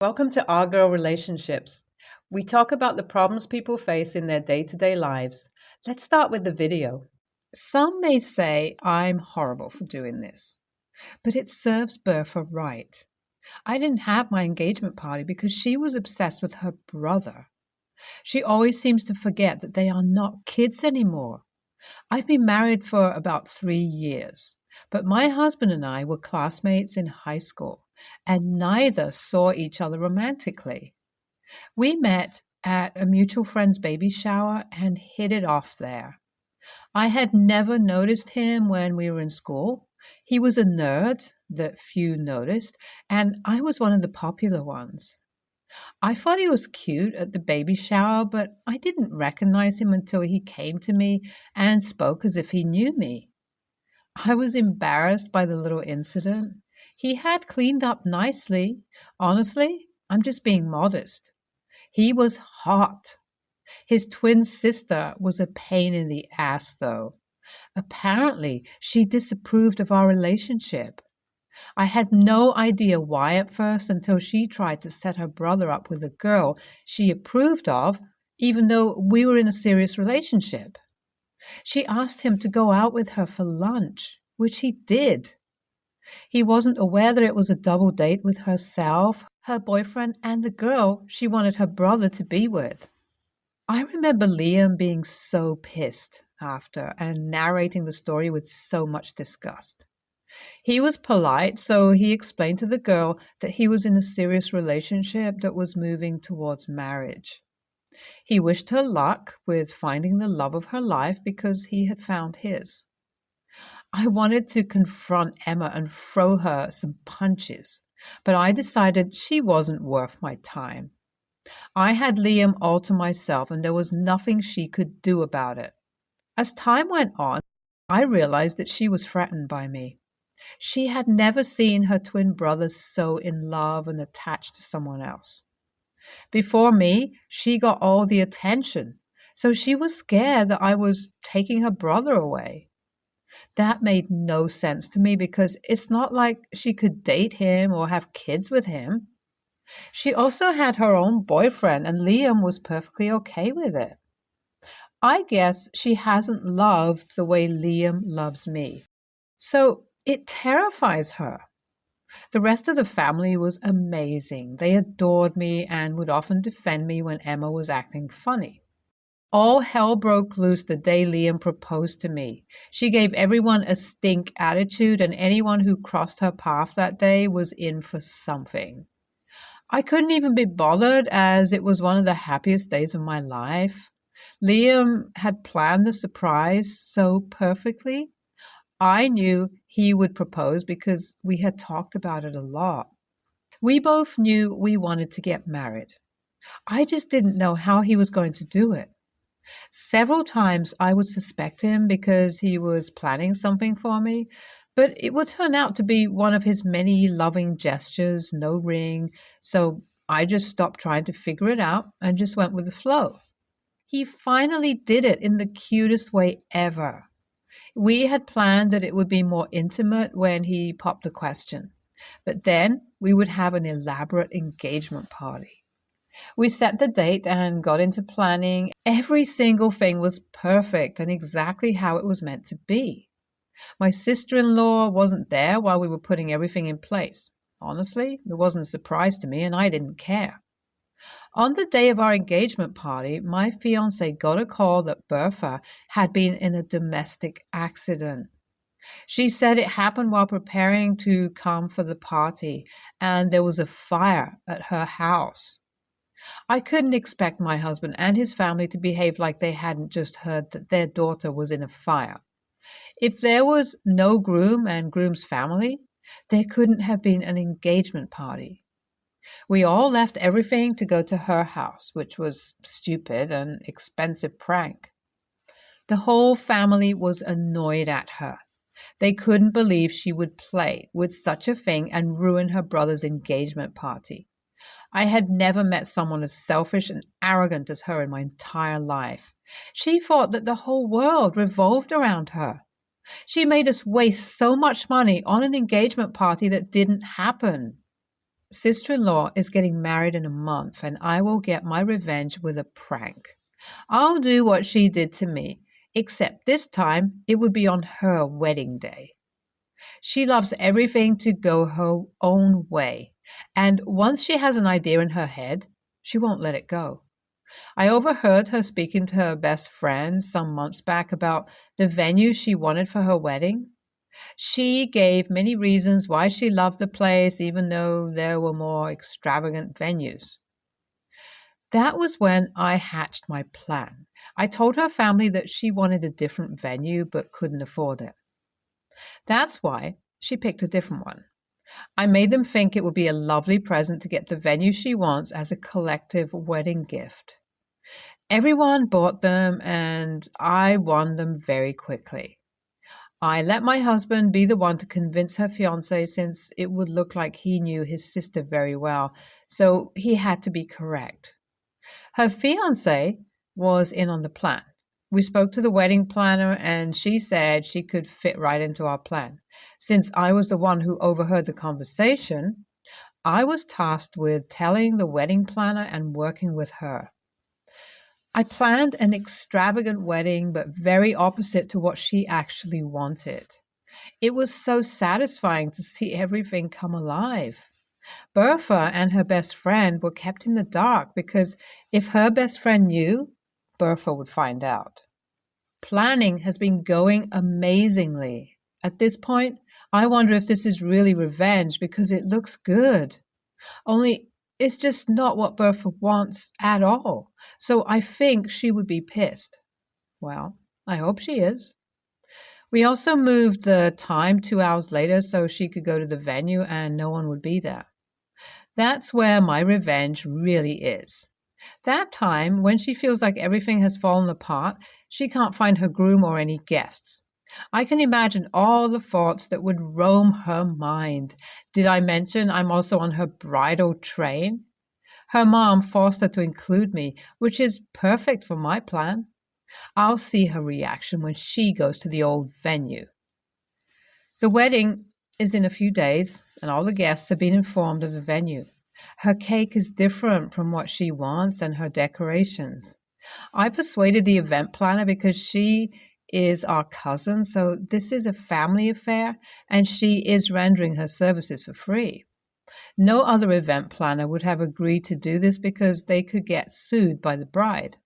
Welcome to Our Girl Relationships. We talk about the problems people face in their day to day lives. Let's start with the video. Some may say I'm horrible for doing this, but it serves Bertha right. I didn't have my engagement party because she was obsessed with her brother. She always seems to forget that they are not kids anymore. I've been married for about 3 years, but my husband and I were classmates in high school, and neither saw each other romantically. We met at a mutual friend's baby shower and hit it off there. I had never noticed him when we were in school. He was a nerd that few noticed, and I was one of the popular ones. I thought he was cute at the baby shower, but I didn't recognize him until he came to me and spoke as if he knew me. I was embarrassed by the little incident. He had cleaned up nicely. Honestly, I'm just being modest. He was hot. His twin sister was a pain in the ass, though. Apparently, she disapproved of our relationship. I had no idea why at first until she tried to set her brother up with a girl she approved of, even though we were in a serious relationship. She asked him to go out with her for lunch, which he did. He wasn't aware that it was a double date with herself, her boyfriend, and the girl she wanted her brother to be with. I remember Liam being so pissed after and narrating the story with so much disgust. He was polite, so he explained to the girl that he was in a serious relationship that was moving towards marriage. He wished her luck with finding the love of her life because he had found his. I wanted to confront Emma and throw her some punches, but I decided she wasn't worth my time. I had Liam all to myself, and there was nothing she could do about it. As time went on, I realized that she was threatened by me. She had never seen her twin brothers so in love and attached to someone else. Before me, she got all the attention, so she was scared that I was taking her brother away. That made no sense to me because it's not like she could date him or have kids with him. She also had her own boyfriend, and Liam was perfectly okay with it. I guess she hasn't loved the way Liam loves me. So it terrifies her. The rest of the family was amazing. They adored me and would often defend me when Emma was acting funny. All hell broke loose the day Liam proposed to me. She gave everyone a stink attitude, and anyone who crossed her path that day was in for something. I couldn't even be bothered as it was one of the happiest days of my life. Liam had planned the surprise so perfectly. I knew he would propose because we had talked about it a lot. We both knew we wanted to get married. I just didn't know how he was going to do it. Several times I would suspect him because he was planning something for me, but it would turn out to be one of his many loving gestures, no ring, so I just stopped trying to figure it out and just went with the flow. He finally did it in the cutest way ever. We had planned that it would be more intimate when he popped the question, but then we would have an elaborate engagement party. We set the date and got into planning. Every single thing was perfect and exactly how it was meant to be. My sister-in-law wasn't there while we were putting everything in place. Honestly, it wasn't a surprise to me and I didn't care. On the day of our engagement party, my fiancé got a call that Bertha had been in a domestic accident. She said it happened while preparing to come for the party and there was a fire at her house. I couldn't expect my husband and his family to behave like they hadn't just heard that their daughter was in a fire. If there was no groom and groom's family, there couldn't have been an engagement party. We all left everything to go to her house, which was stupid and expensive prank. The whole family was annoyed at her. They couldn't believe she would play with such a thing and ruin her brother's engagement party. I had never met someone as selfish and arrogant as her in my entire life. She thought that the whole world revolved around her. She made us waste so much money on an engagement party that didn't happen. Sister-in-law is getting married in a month, and I will get my revenge with a prank. I'll do what she did to me, except this time it would be on her wedding day. She loves everything to go her own way, and once she has an idea in her head, she won't let it go. I overheard her speaking to her best friend some months back about the venue she wanted for her wedding. She gave many reasons why she loved the place, even though there were more extravagant venues. That was when I hatched my plan. I told her family that she wanted a different venue but couldn't afford it. That's why she picked a different one. I made them think it would be a lovely present to get the venue she wants as a collective wedding gift. Everyone bought them, and I won them very quickly. I let my husband be the one to convince her fiancé, since it would look like he knew his sister very well, so he had to be correct. Her fiancé was in on the plan. We spoke to the wedding planner, and she said she could fit right into our plan. Since I was the one who overheard the conversation, I was tasked with telling the wedding planner and working with her. I planned an extravagant wedding, but very opposite to what she actually wanted. It was so satisfying to see everything come alive. Bertha and her best friend were kept in the dark because if her best friend knew, Bertha would find out. Planning has been going amazingly. At this point, I wonder if this is really revenge because it looks good. Only it's just not what Bertha wants at all. So I think she would be pissed. Well, I hope she is. We also moved the time 2 hours later so she could go to the venue and no one would be there. That's where my revenge really is. That time, when she feels like everything has fallen apart, she can't find her groom or any guests. I can imagine all the thoughts that would roam her mind. Did I mention I'm also on her bridal train? Her mom forced her to include me, which is perfect for my plan. I'll see her reaction when she goes to the old venue. The wedding is in a few days, and all the guests have been informed of the venue. Her cake is different from what she wants and her decorations. I persuaded the event planner because she is our cousin, so this is a family affair, and she is rendering her services for free. No other event planner would have agreed to do this because they could get sued by the bride.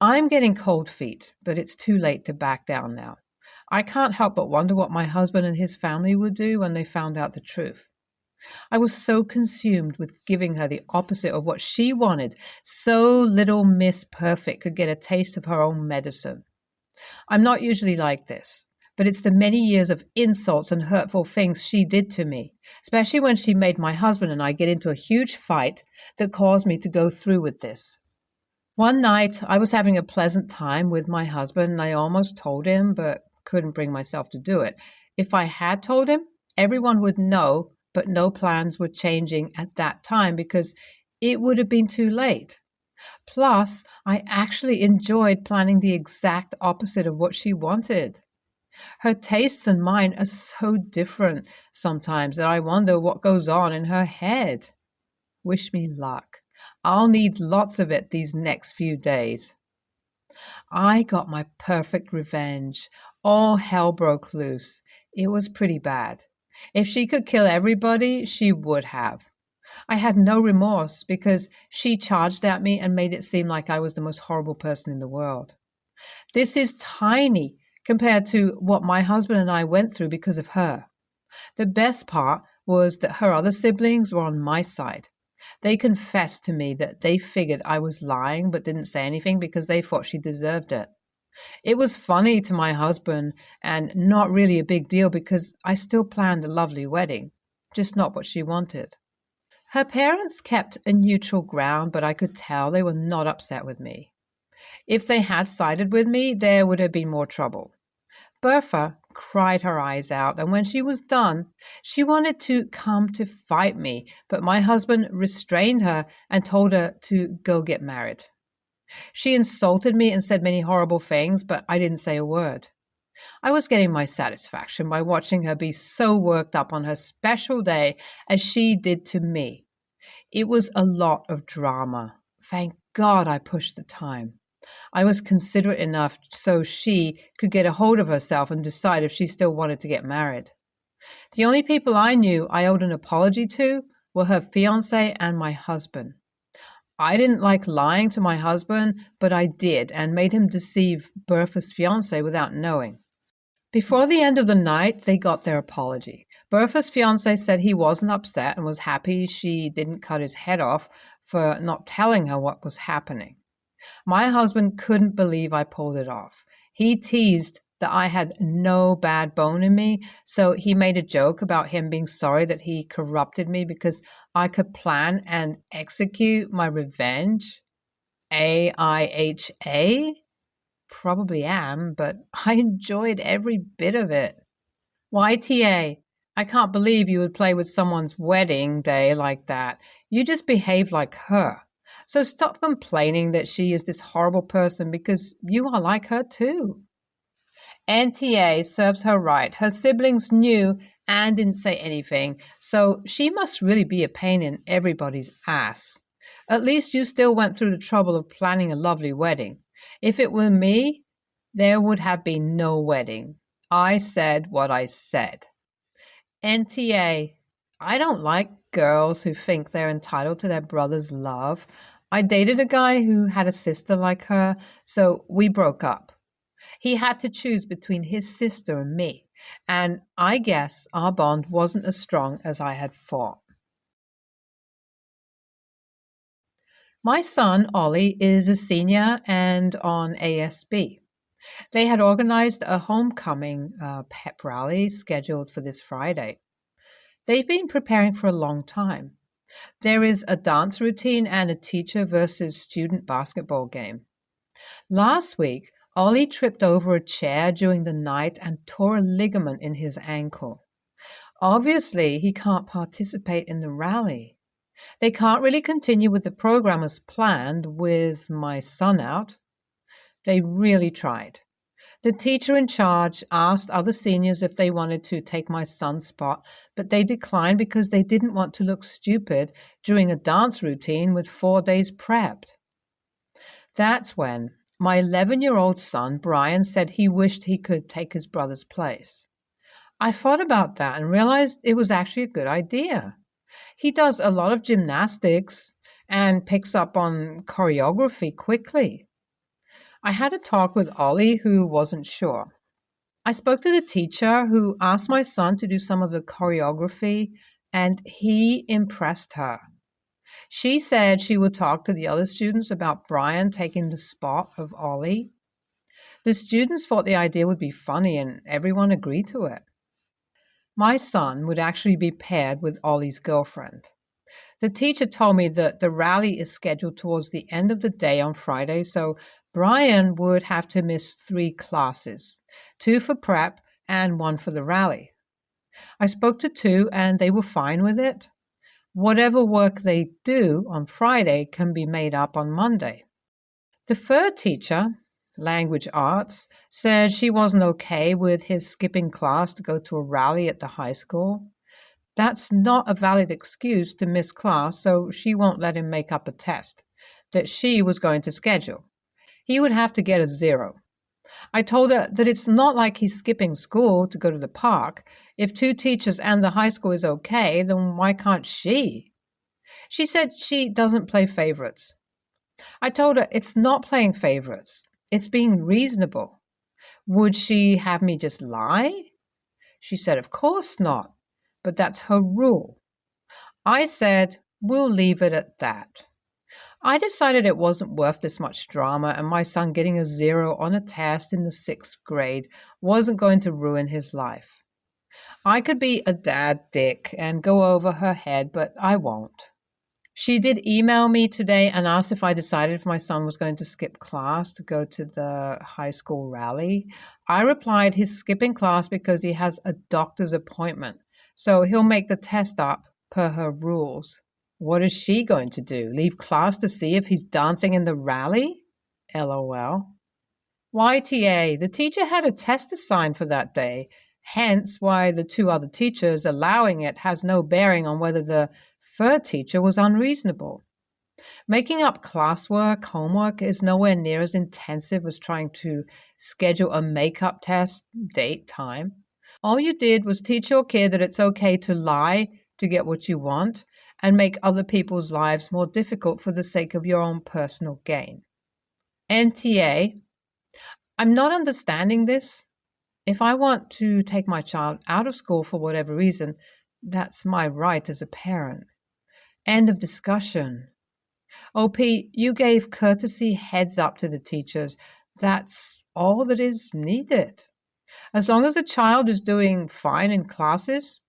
I'm getting cold feet, but it's too late to back down now. I can't help but wonder what my husband and his family would do when they found out the truth. I was so consumed with giving her the opposite of what she wanted, so little Miss Perfect could get a taste of her own medicine. I'm not usually like this, but it's the many years of insults and hurtful things she did to me, especially when she made my husband and I get into a huge fight that caused me to go through with this. One night, I was having a pleasant time with my husband, and I almost told him, but couldn't bring myself to do it. If I had told him, everyone would know, but no plans were changing at that time because it would have been too late. Plus, I actually enjoyed planning the exact opposite of what she wanted. Her tastes and mine are so different sometimes that I wonder what goes on in her head. Wish me luck. I'll need lots of it these next few days. I got my perfect revenge. All hell broke loose. It was pretty bad. If she could kill everybody, she would have. I had no remorse because she charged at me and made it seem like I was the most horrible person in the world. This is tiny compared to what my husband and I went through because of her. The best part was that her other siblings were on my side. They confessed to me that they figured I was lying but didn't say anything because they thought she deserved it. It was funny to my husband and not really a big deal because I still planned a lovely wedding, just not what she wanted. Her parents kept a neutral ground, but I could tell they were not upset with me. If they had sided with me, there would have been more trouble. Bertha cried her eyes out, and when she was done, she wanted to come to fight me, but my husband restrained her and told her to go get married. She insulted me and said many horrible things, but I didn't say a word. I was getting my satisfaction by watching her be so worked up on her special day as she did to me. It was a lot of drama. Thank God I pushed the time. I was considerate enough so she could get a hold of herself and decide if she still wanted to get married. The only people I knew I owed an apology to were her fiancé and my husband. I didn't like lying to my husband, but I did and made him deceive Bertha's fiancé without knowing. Before the end of the night, they got their apology. Bertha's fiancé said he wasn't upset and was happy she didn't cut his head off for not telling her what was happening. My husband couldn't believe I pulled it off. He teased that I had no bad bone in me, so he made a joke about him being sorry that he corrupted me because I could plan and execute my revenge. AIHA? Probably am, but I enjoyed every bit of it. YTA, I can't believe you would play with someone's wedding day like that. You just behaved like her. So stop complaining that she is this horrible person because you are like her too. NTA serves her right. Her siblings knew and didn't say anything, so she must really be a pain in everybody's ass. At least you still went through the trouble of planning a lovely wedding. If it were me, there would have been no wedding. I said what I said. NTA, I don't like girls who think they're entitled to their brother's love. I dated a guy who had a sister like her, so we broke up. He had to choose between his sister and me, and I guess our bond wasn't as strong as I had thought. My son, Ollie, is a senior and on ASB. They had organized a homecoming pep rally scheduled for this Friday. They've been preparing for a long time. There is a dance routine and a teacher versus student basketball game. Last week, Ollie tripped over a chair during the night and tore a ligament in his ankle. Obviously, he can't participate in the rally. They can't really continue with the program as planned with my son out. They really tried. The teacher in charge asked other seniors if they wanted to take my son's spot, but they declined because they didn't want to look stupid during a dance routine with 4 days prepped. That's when my 11-year-old son, Brian, said he wished he could take his brother's place. I thought about that and realized it was actually a good idea. He does a lot of gymnastics and picks up on choreography quickly. I had a talk with Ollie, who wasn't sure. I spoke to the teacher, who asked my son to do some of the choreography, and he impressed her. She said she would talk to the other students about Brian taking the spot of Ollie. The students thought the idea would be funny, and everyone agreed to it. My son would actually be paired with Ollie's girlfriend. The teacher told me that the rally is scheduled towards the end of the day on Friday, so Brian would have to miss 3 classes, 2 for prep and 1 for the rally. I spoke to 2 and they were fine with it. Whatever work they do on Friday can be made up on Monday. The third teacher, language arts, said she wasn't okay with his skipping class to go to a rally at the high school. That's not a valid excuse to miss class, so she won't let him make up a test that she was going to schedule. He would have to get a 0. I told her that it's not like he's skipping school to go to the park. If 2 teachers and the high school is okay, then why can't she? She said she doesn't play favorites. I told her it's not playing favorites. It's being reasonable. Would she have me just lie? She said, of course not, but that's her rule. I said, we'll leave it at that. I decided it wasn't worth this much drama, and my son getting a 0 on a test in the 6th grade wasn't going to ruin his life. I could be a dad dick and go over her head, but I won't. She did email me today and asked if I decided if my son was going to skip class to go to the high school rally. I replied he's skipping class because he has a doctor's appointment, so he'll make the test up per her rules. What is she going to do? Leave class to see if he's dancing in the rally? LOL. YTA, the teacher had a test assigned for that day, hence why the two other teachers allowing it has no bearing on whether the third teacher was unreasonable. Making up classwork, homework is nowhere near as intensive as trying to schedule a makeup test, date, time. All you did was teach your kid that it's okay to lie to get what you want and make other people's lives more difficult for the sake of your own personal gain. NTA, I'm not understanding this. If I want to take my child out of school for whatever reason, that's my right as a parent. End of discussion. OP, you gave courtesy heads up to the teachers. That's all that is needed. As long as the child is doing fine in classes,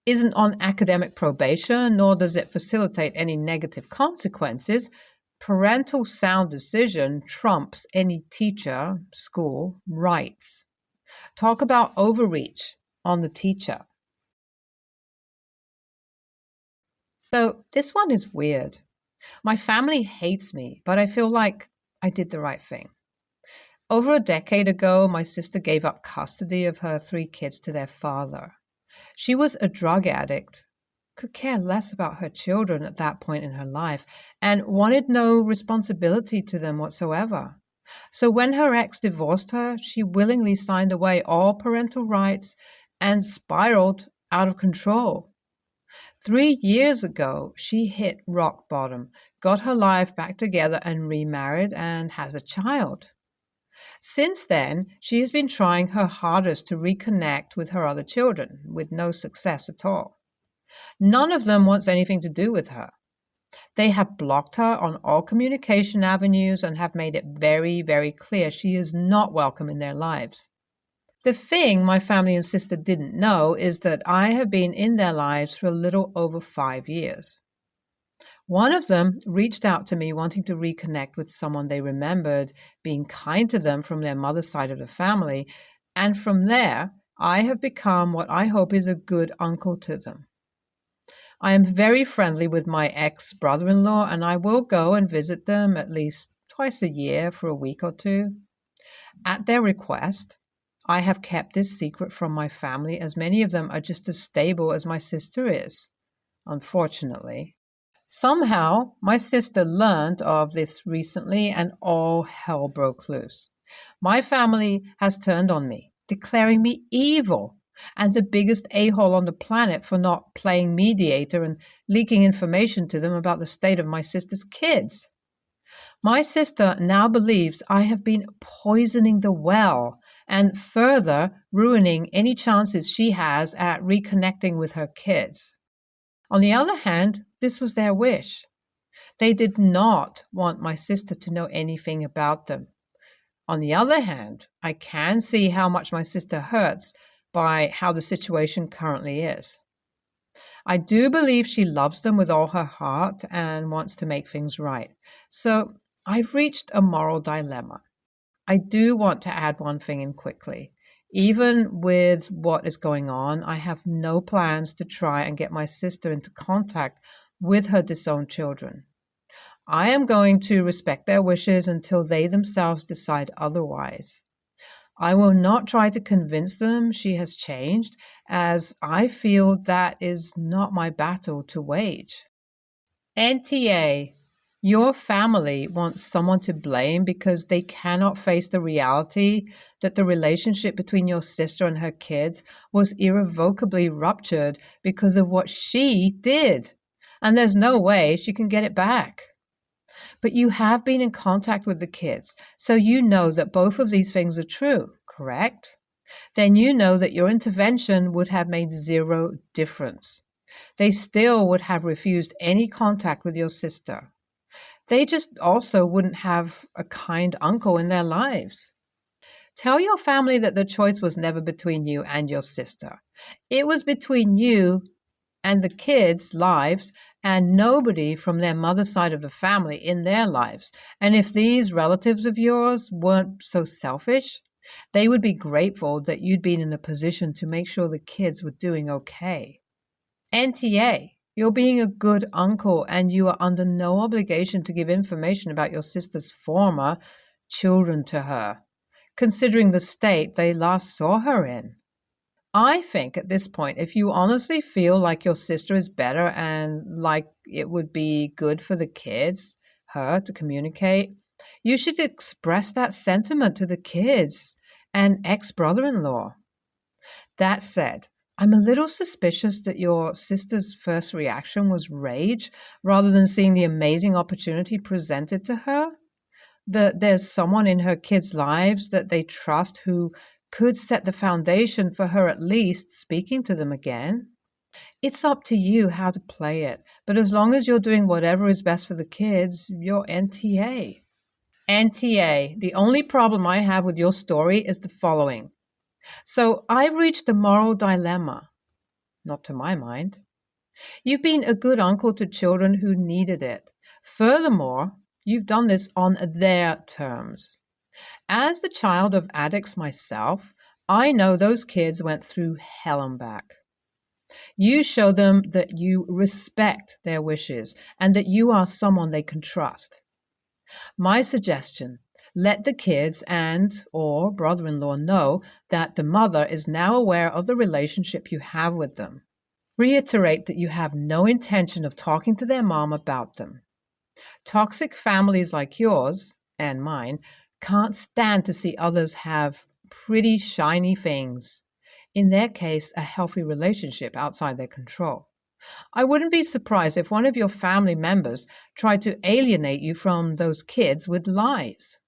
isn't on academic probation, nor does it facilitate any negative consequences, parental sound decision trumps any teacher, school, rights. Talk about overreach on the teacher. So this one is weird. My family hates me, but I feel like I did the right thing. Over a decade ago, my sister gave up custody of her 3 kids to their father. She was a drug addict, could care less about her children at that point in her life, and wanted no responsibility to them whatsoever. So when her ex divorced her, she willingly signed away all parental rights and spiraled out of control. 3 years ago, she hit rock bottom, got her life back together and remarried and has a child. Since then, she has been trying her hardest to reconnect with her other children, with no success at all. None of them wants anything to do with her. They have blocked her on all communication avenues and have made it very, very clear she is not welcome in their lives. The thing my family and sister didn't know is that I have been in their lives for a little over 5 years. One of them reached out to me wanting to reconnect with someone they remembered being kind to them from their mother's side of the family, and from there, I have become what I hope is a good uncle to them. I am very friendly with my ex-brother-in-law, and I will go and visit them at least twice a year for a week or 2. At their request, I have kept this secret from my family, as many of them are just as stable as my sister is, unfortunately. Somehow, my sister learned of this recently and all hell broke loose. My family has turned on me, declaring me evil and the biggest a-hole on the planet for not playing mediator and leaking information to them about the state of my sister's kids. My sister now believes I have been poisoning the well and further ruining any chances she has at reconnecting with her kids. On the other hand, this was their wish. They did not want my sister to know anything about them. On the other hand, I can see how much my sister hurts by how the situation currently is. I do believe she loves them with all her heart and wants to make things right. So I've reached a moral dilemma. I do want to add one thing in quickly. Even with what is going on, I have no plans to try and get my sister into contact with her disowned children. I am going to respect their wishes until they themselves decide otherwise. I will not try to convince them she has changed, as I feel that is not my battle to wage. NTA. Your family wants someone to blame because they cannot face the reality that the relationship between your sister and her kids was irrevocably ruptured because of what she did, and there's no way she can get it back. But you have been in contact with the kids, so you know that both of these things are true, correct? Then you know that your intervention would have made 0 difference. They still would have refused any contact with your sister. They just also wouldn't have a kind uncle in their lives. Tell your family that the choice was never between you and your sister. It was between you and the kids' lives and nobody from their mother's side of the family in their lives. And if these relatives of yours weren't so selfish, they would be grateful that you'd been in a position to make sure the kids were doing okay. NTA. You're being a good uncle and you are under no obligation to give information about your sister's former children to her. considering the state they last saw her in. I think at this point, if you honestly feel like your sister is better and like it would be good for the kids, her to communicate, you should express that sentiment to the kids and ex brother in law. That said, I'm a little suspicious that your sister's first reaction was rage rather than seeing the amazing opportunity presented to her. That there's someone in her kids' lives that they trust who could set the foundation for her at least speaking to them again. It's up to you how to play it, but as long as you're doing whatever is best for the kids, you're NTA. NTA, the only problem I have with your story is the following. So I've reached a moral dilemma. Not to my mind. You've been a good uncle to children who needed it. Furthermore, you've done this on their terms. As the child of addicts myself, I know those kids went through hell and back. You show them that you respect their wishes and that you are someone they can trust. My suggestion, let the kids and or brother-in-law know that the mother is now aware of the relationship you have with them. Reiterate that you have no intention of talking to their mom about them. Toxic families like yours and mine can't stand to see others have pretty shiny things. In their case, a healthy relationship outside their control. I wouldn't be surprised if one of your family members tried to alienate you from those kids with lies.